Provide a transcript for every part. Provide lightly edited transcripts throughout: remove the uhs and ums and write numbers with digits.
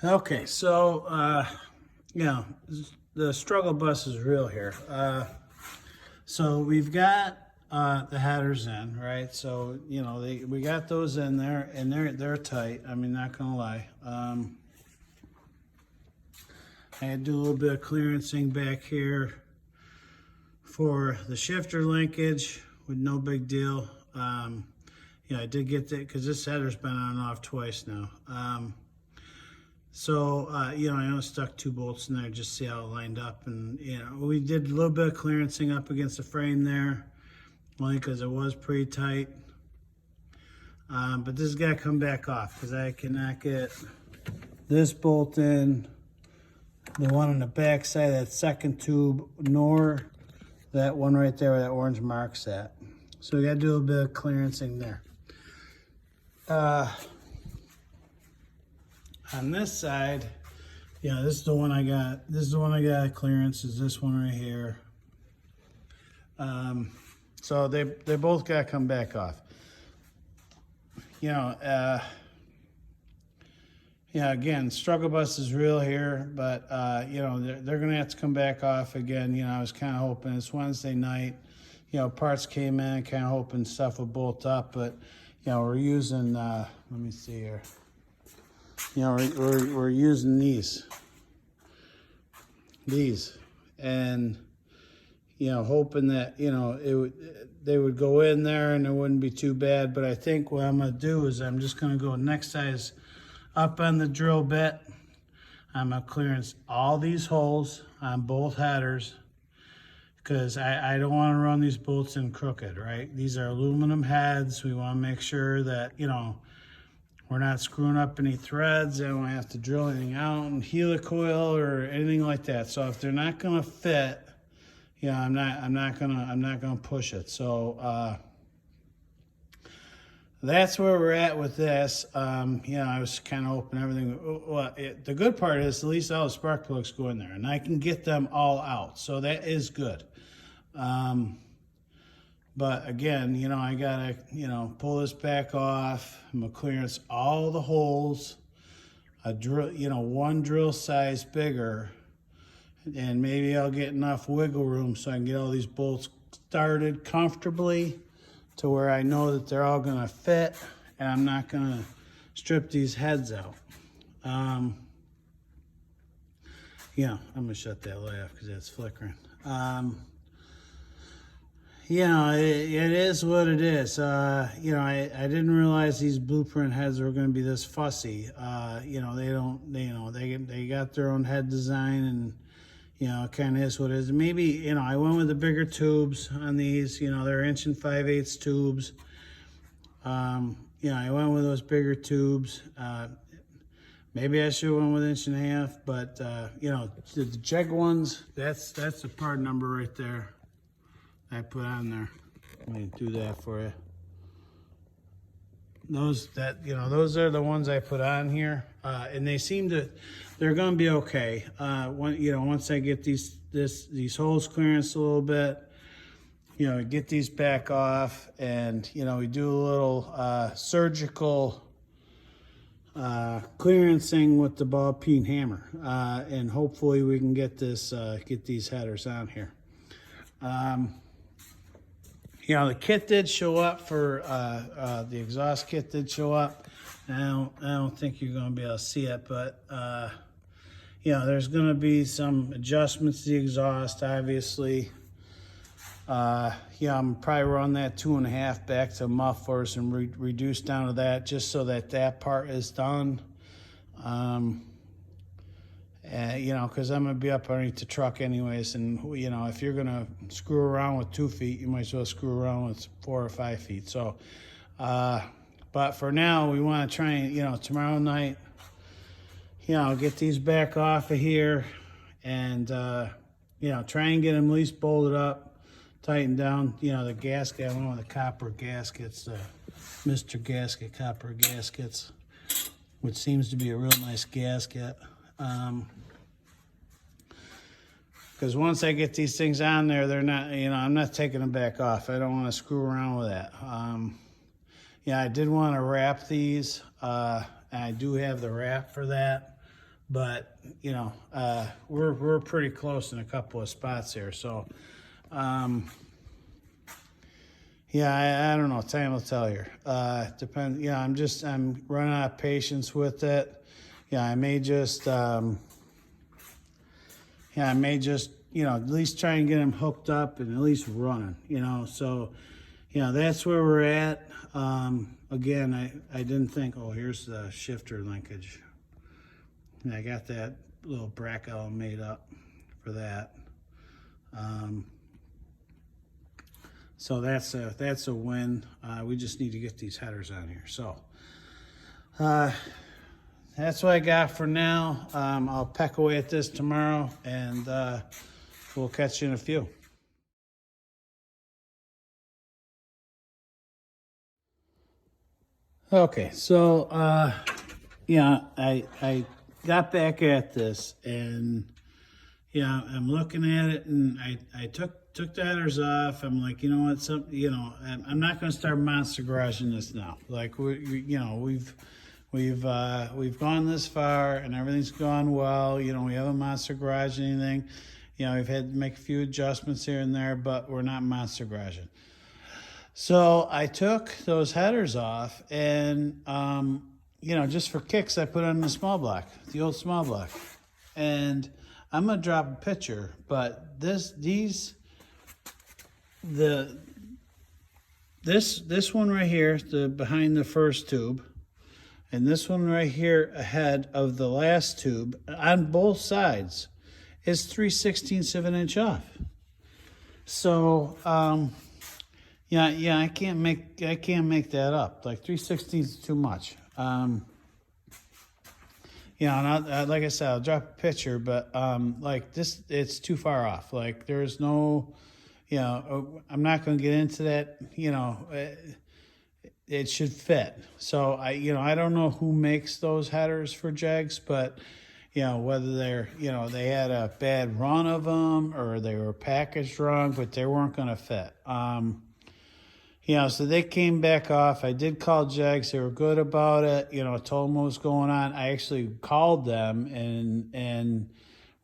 Okay, so yeah, the struggle bus is real here. So we've got the headers in, right? So we got those in there, and they're tight. I mean, not gonna lie. I had to do a little bit of clearancing back here for the shifter linkage with no big deal. I did get that because this header's been on and off twice now. I only stuck 2 bolts in there just to see how it lined up. And, we did a little bit of clearancing up against the frame there, only because it was pretty tight. But this has got to come back off because I cannot get this bolt in, the one on the back side, that second tube, nor that one right there where that orange mark's at. So we got to do a little bit of clearancing there. On this side, this is the one I got. This is the one I got clearance, is this one right here. So they both got to come back off. Again, struggle bus is real here, but they're gonna have to come back off again. I was kind of hoping it's Wednesday night. Parts came in, kind of hoping stuff would bolt up, but we're using. Let me see here. We're using these, and hoping that they would go in there and it wouldn't be too bad. But I think what I'm gonna do is I'm just gonna go next size up on the drill bit. I'm gonna clearance all these holes on both headers because I don't want to run these bolts in crooked, right? These are aluminum heads. We want to make sure that we're not screwing up any threads. I don't have to drill anything out and helicoil or anything like that. So if they're not gonna fit, I'm not gonna push it. So that's where we're at with this. I was kind of hoping everything. Well, the good part is at least all the spark plugs go in there, and I can get them all out. So that is good. But again, I gotta, pull this back off. I'm gonna clearance all the holes, a drill, one drill size bigger, and maybe I'll get enough wiggle room so I can get all these bolts started comfortably to where I know that they're all gonna fit, and I'm not gonna strip these heads out. I'm gonna shut that light off because that's flickering. It is what it is. I didn't realize these blueprint heads were going to be this fussy. They got their own head design, and it kind of is what it is. Maybe I went with the bigger tubes on these. They're 1 5/8" tubes. I went with those bigger tubes. Maybe I should have went with 1.5 inch, but the jig ones, that's the part number right there I put on there. Let me do that for you. Those are the ones I put on here, and they're gonna be okay. Once I get these holes clearanced a little bit, get these back off, and we do a little surgical clearancing with the ball peen hammer, and hopefully we can get these headers on here. The kit did show up for the exhaust kit did show up. I don't think you're going to be able to see it, but there's going to be some adjustments to the exhaust, obviously. I'm probably run that 2.5 back to mufflers and reduce down to that, just so that part is done. Because I'm going to be up underneath the truck anyways, and if you're going to screw around with 2 feet, you might as well screw around with 4 or 5 feet. So, but for now, we want to try and, tomorrow night, get these back off of here, and, try and get them at least bolted up, tightened down. The gasket, I went with the copper gaskets, Mr. Gasket copper gaskets, which seems to be a real nice gasket. Because once I get these things on there, they're not, I'm not taking them back off. I don't want to screw around with that. I did want to wrap these, and I do have the wrap for that. but you know, we're pretty close in a couple of spots here. So, yeah, I don't know. Time will tell here. Depend. Yeah, I'm running out of patience with it. Yeah, I may just, you know, at least try and get them hooked up and at least running. You know, so, you know, that's where we're at. Again, I didn't think. Oh, here's the shifter linkage. And I got that little bracket all made up for that. So that's a win. We just need to get these headers on here. So that's what I got for now. I'll peck away at this tomorrow, and we'll catch you in a few. Okay, so yeah, I got back at this, and yeah, I'm looking at it, and I took the headers off. I'm like, you know what, I'm not going to start monster garaging this now. Like we've gone this far, and everything's gone well. You know, we haven't monster garaged anything. You know, we've had to make a few adjustments here and there, but we're not monster garaging. So I took those headers off, and you know, just for kicks, I put on the small block, the old small block, and I'm gonna drop a picture. But this one right here, the behind the first tube, and this one right here ahead of the last tube on both sides is 3/16 of an inch off. So yeah, I can't make that up. Like 3/16 is too much. You know, and like I said, I'll drop a picture, but like this, it's too far off. Like there's no, you know, I'm not going to get into that. You know, it should fit. So I don't know who makes those headers for Jegs, but you know, whether they had a bad run of them or they were packaged wrong, but they weren't going to fit. You know, so they came back off. I did call Jegs. They were good about it. You know, I told them what was going on. I actually called them and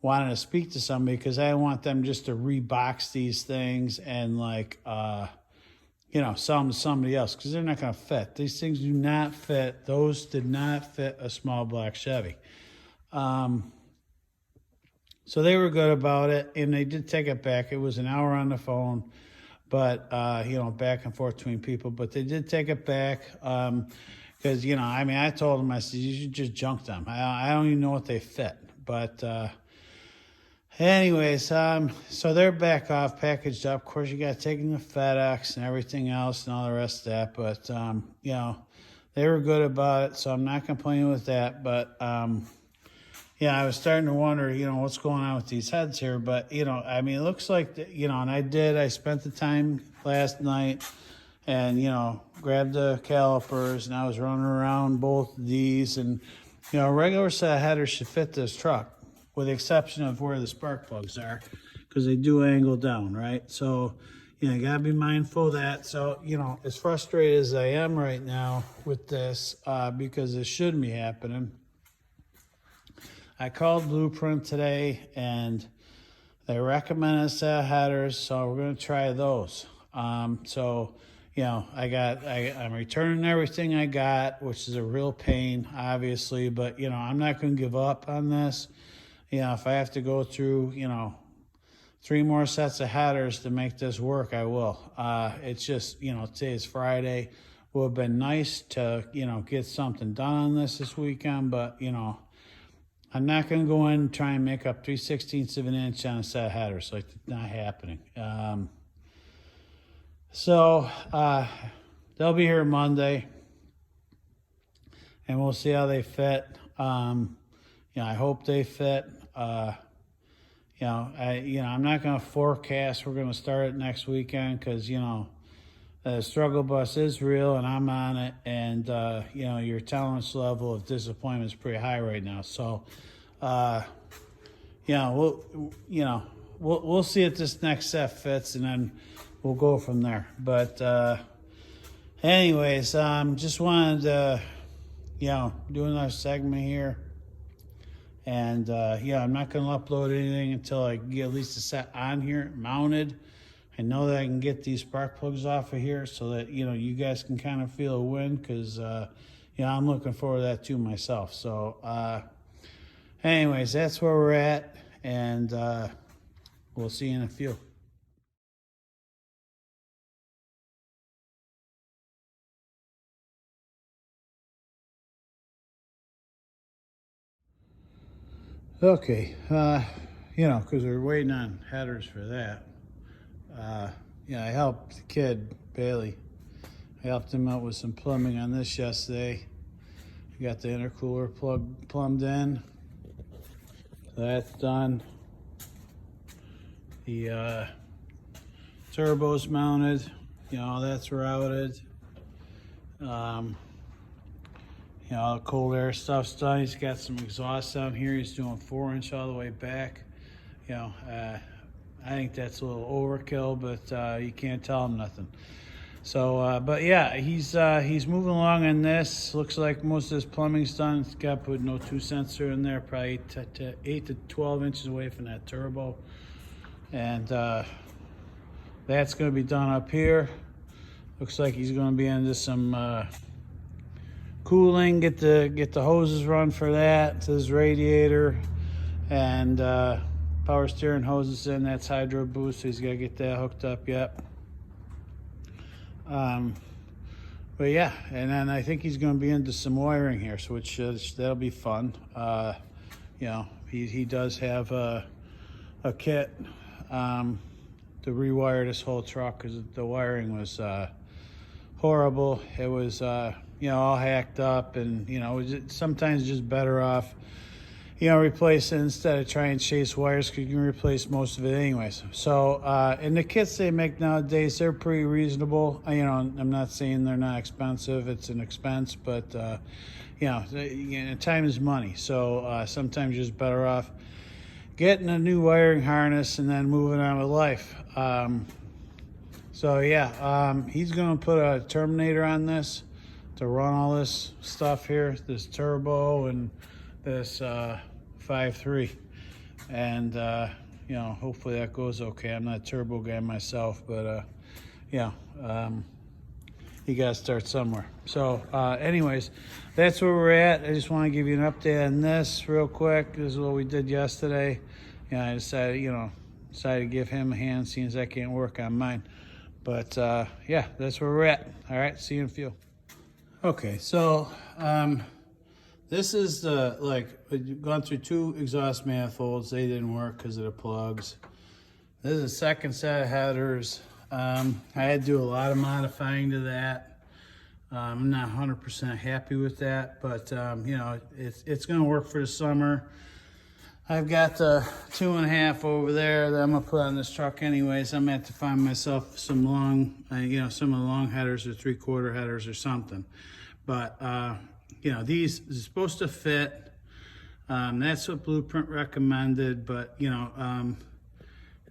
wanted to speak to somebody because I want them just to rebox these things and like, you know, sell them to somebody else because they're not going to fit. These things do not fit. Those did not fit a small black Chevy. So they were good about it, and they did take it back. It was an hour on the phone. But, you know, back and forth between people. But they did take it back because, you know, I mean, I told them, I said, you should just junk them. I don't even know what they fit. But anyways, so they're back off, packaged up. Of course, you got taken to FedEx and everything else and all the rest of that. But, you know, they were good about it, so I'm not complaining with that. But, yeah, I was starting to wonder, you know, what's going on with these heads here. But, you know, I mean, it looks like, you know, and I spent the time last night and, you know, grabbed the calipers and I was running around both of these. And, you know, a regular set of headers should fit this truck with the exception of where the spark plugs are because they do angle down, right? So, you know, you got to be mindful of that. So, you know, as frustrated as I am right now with this because this shouldn't be happening, I called Blueprint today, and they recommended a set of headers, so we're going to try those. So, you know, I'm returning everything I got, which is a real pain, obviously, but, you know, I'm not going to give up on this. You know, if I have to go through, you know, 3 more sets of headers to make this work, I will. It's just, you know, today's Friday. Would have been nice to, you know, get something done on this weekend, but, you know, I'm not going to go in and try and make up 3/16 of an inch on a set of headers. Like, it's not happening. So they'll be here Monday, and we'll see how they fit. You know, I hope they fit. You know, I'm not going to forecast we're going to start it next weekend because, you know, the struggle bus is real and I'm on it, and you know, your tolerance level of disappointment is pretty high right now. So, yeah, we'll see if this next set fits, and then we'll go from there. But anyways, just wanted to, you know, do another segment here, And yeah, I'm not going to upload anything until I get at least a set on here, mounted. I know that I can get these spark plugs off of here so that, you know, you guys can kind of feel a win, because, yeah, I'm looking forward to that too myself. So, anyways, that's where we're at, and we'll see you in a few. Okay, you know, because we're waiting on headers for that. Yeah, I helped the kid, Bailey. I helped him out with some plumbing on this yesterday. I got the intercooler plumbed in. That's done. The turbo's mounted. You know, that's routed. You know, the cold air stuff's done. He's got some exhaust down here. He's doing 4-inch all the way back. You know, I think that's a little overkill, but you can't tell him nothing. So, but yeah, he's moving along on this. Looks like most of his plumbing's done. He's got to put no 2 sensor in there, probably 8 to 12 inches away from that turbo. And that's going to be done up here. Looks like he's going to be into some cooling, get the hoses run for that to his radiator, and power steering hoses in. That's hydro boost, so he's got to get that hooked up yet. But yeah, and then I think he's going to be into some wiring here, so that'll be fun. You know, he does have a kit to rewire this whole truck, because the wiring was horrible. It was you know, all hacked up, and you know, sometimes just better off, you know, replace it instead of trying to chase wires, because you can replace most of it anyways. So and the kits they make nowadays, they're pretty reasonable. You know, I'm not saying they're not expensive. It's an expense, but you know, time is money. So sometimes you're just better off getting a new wiring harness and then moving on with life. So yeah, he's gonna put a terminator on this to run all this stuff here, this turbo and this 5.3, and you know, hopefully that goes okay. I'm not a turbo guy myself, but yeah, you gotta start somewhere. So anyways, that's where we're at. I just want to give you an update on this real quick. This is what we did yesterday. You know, I decided to give him a hand, seeing as I can't work on mine. But yeah, that's where we're at. All right, see you in a few. Okay, so this is the, like, we've gone through 2 exhaust manifolds. They didn't work because of the plugs. This is the second set of headers. I had to do a lot of modifying to that. I'm not 100% happy with that, but you know, it's going to work for the summer. I've got the 2.5 over there that I'm gonna put on this truck anyways. I'm gonna have to find myself some long, you know, some of the long headers or 3/4 headers or something. But you know, these are supposed to fit. That's what Blueprint recommended, but you know,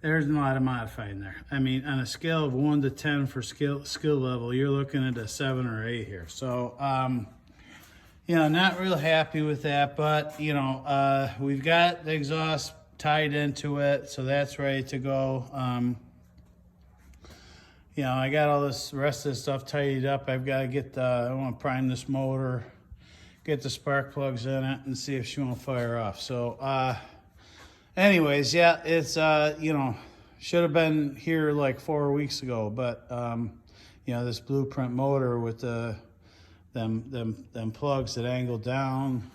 there's a lot of modifying there. I mean, on a scale of 1 to 10 for skill level, you're looking at a 7 or 8 here. So you know, not real happy with that, but you know, we've got the exhaust tied into it, so that's ready to go. You know, I got all this rest of the stuff tidied up. I've got to get I want to prime this motor, get the spark plugs in it, and see if she won't fire off. So anyways, yeah, it's you know, should have been here like 4 weeks ago, but you know, this Blueprint motor with the them plugs that angle down,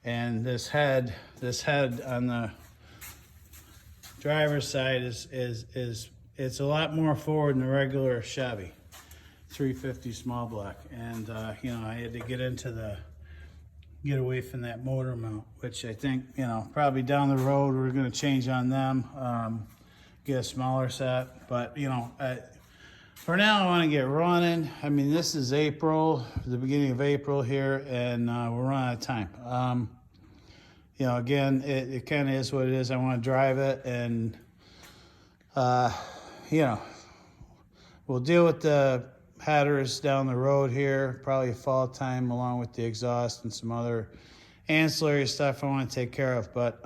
and this head on the driver's side is it's a lot more forward than a regular Chevy 350 small block, and you know, I had to get away from that motor mount, which I think, you know, probably down the road we're going to change on them, get a smaller set, but you know, for now, I want to get running. I mean, this is April, the beginning of April here, and we're running out of time. You know, again, it kind of is what it is. I want to drive it, and, you know, we'll deal with the headers down the road here, probably fall time, along with the exhaust and some other ancillary stuff I want to take care of. But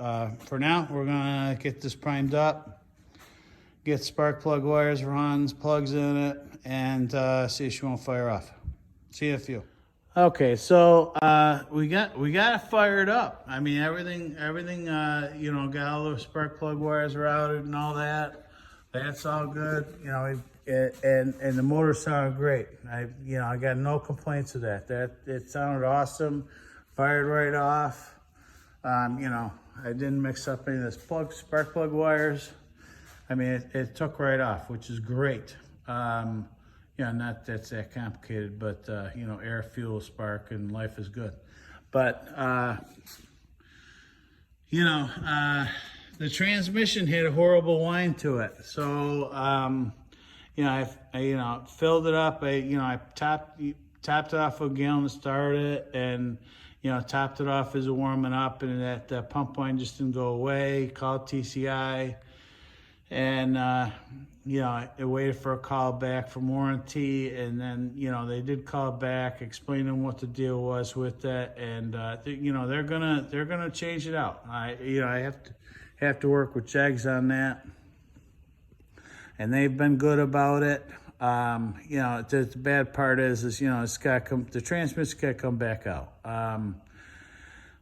for now, we're gonna get this primed up, get spark plug wires, runs, plugs in it, and see if she won't fire off. See you in a few. Okay, so we got it fired up. I mean, everything, you know, got all the spark plug wires routed and all that. That's all good, you know. And the motor sounded great. I got no complaints with that. It sounded awesome, fired right off. You know, I didn't mix up any of this spark plug wires. I mean, it took right off, which is great. Yeah, not that's that complicated, but you know, air, fuel, spark, and life is good. But you know, the transmission had a horrible whine to it. So you know, I filled it up. I topped it off with a gallon to start it, and you know, topped it off as a warming up, and that pump whine just didn't go away. Called TCI, and you know, I waited for a call back from warranty, and then, you know, they did call back, explaining what the deal was with that, and you know, they're gonna change it out. I have to work with Jags on that, and they've been good about it. You know, the bad part is you know, the transmission's got to come back out.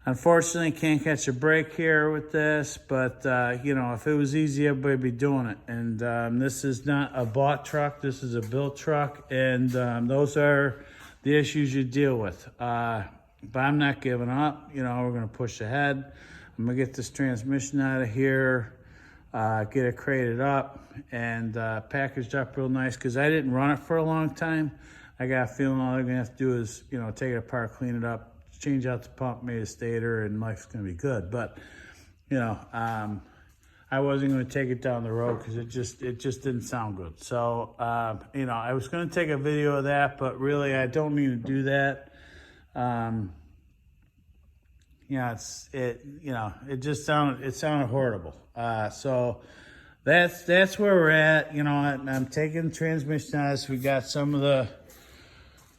Unfortunately, can't catch a break here with this, but you know, if it was easy, everybody'd be doing it. And this is not a bought truck, this is a built truck, and those are the issues you deal with. But I'm not giving up. You know, we're gonna push ahead. I'm gonna get this transmission out of here, get it crated up and packaged up real nice, because I didn't run it for a long time. I got a feeling all they're gonna have to do is, you know, take it apart, clean it up, change out the pump, made a stator, and life's gonna be good. But you know, I wasn't gonna take it down the road because it just didn't sound good. So you know, I was gonna take a video of that, but really I don't need to do that. You know, it sounded horrible. So that's where we're at. You know, I'm taking the transmission out. So we got some of the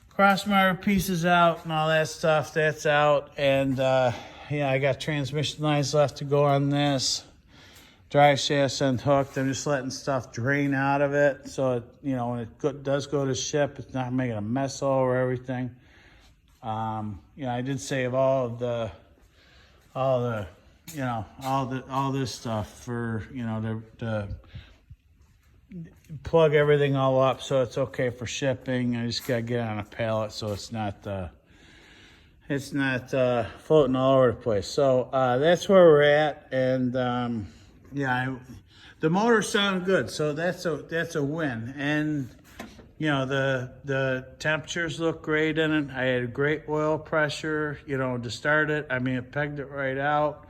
cross motor pieces out and all that stuff. That's out, and yeah, I got transmission lines left to go on this. Drive shaft's unhooked. I'm just letting stuff drain out of it, so it, you know, when it does go to ship, it's not making a mess all over everything. You know, I did save all this stuff for, you know, to plug everything all up so it's okay for shipping. I just gotta get it on a pallet so it's not floating all over the place. So that's where we're at, and yeah, the motor sounded good, so that's a win. And you know, the temperatures look great in it. I had great oil pressure, you know, to start it. I mean, it pegged it right out.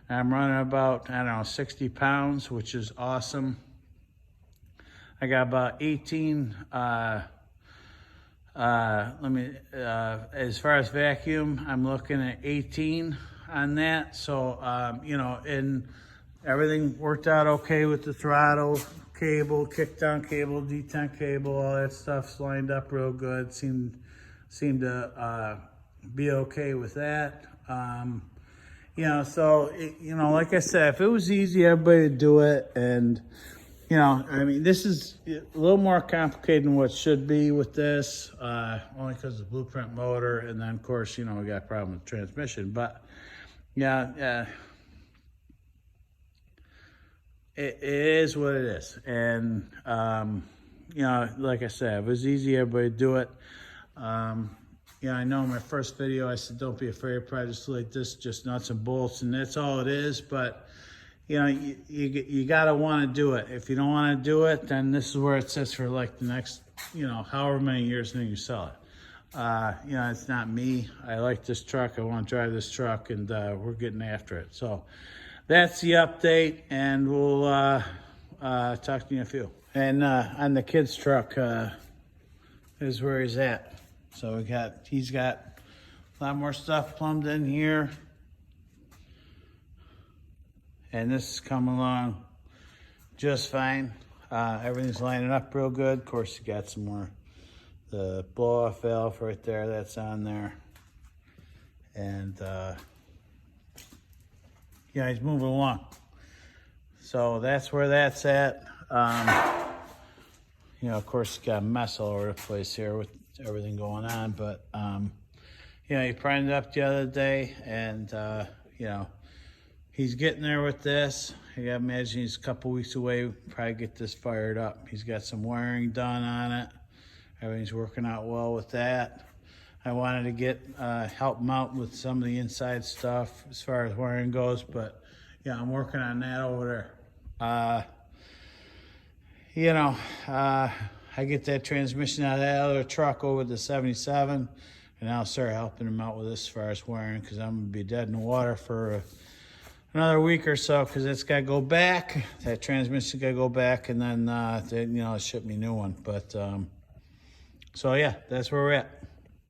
I'm running about, I don't know, 60 pounds, which is awesome. I got about 18, as far as vacuum, I'm looking at 18 on that. So, you know, and everything worked out okay with the throttle cable, kickdown cable, detent cable, all that stuff's lined up real good. Seemed to be okay with that. You know, so, you know, like I said, if it was easy, everybody would do it. And, you know, I mean, this is a little more complicated than what should be with this, only because of the blueprint motor. And then, of course, you know, we got a problem with transmission. But, yeah, it is what it is. And, you know, like I said, if it was easy, everybody would do it. Yeah, I know in my first video I said don't be afraid of projects like this, just nuts and bolts, and that's all it is. But you know, you gotta want to do it. If you don't want to do it, then this is where it sits for like the next, you know, however many years, and then you sell it. You know, it's not me. I like this truck. I want to drive this truck, and we're getting after it. So that's the update, and we'll talk to you in a few. And on the kid's truck is where he's at. So he's got a lot more stuff plumbed in here. And this is coming along just fine. Everything's lining up real good. Of course, you got some more, the blow-off valve right there, that's on there. And yeah, he's moving along. So that's where that's at. You know, of course, got a mess all over the place here with everything going on. But, you know, he primed up the other day, and, you know, he's getting there with this. I gotta imagine he's a couple weeks away, probably get this fired up. He's got some wiring done on it. Everything's working out well with that. I wanted to get help him out with some of the inside stuff as far as wiring goes, but yeah, I'm working on that over there. You know, I get that transmission out of that other truck over the 77, and I'll start helping him out with this as far as wiring, because I'm gonna be dead in the water for another week or so, because it's got to go back. That transmission got to go back, and then they, you know, ship me a new one. But so yeah, that's where we're at.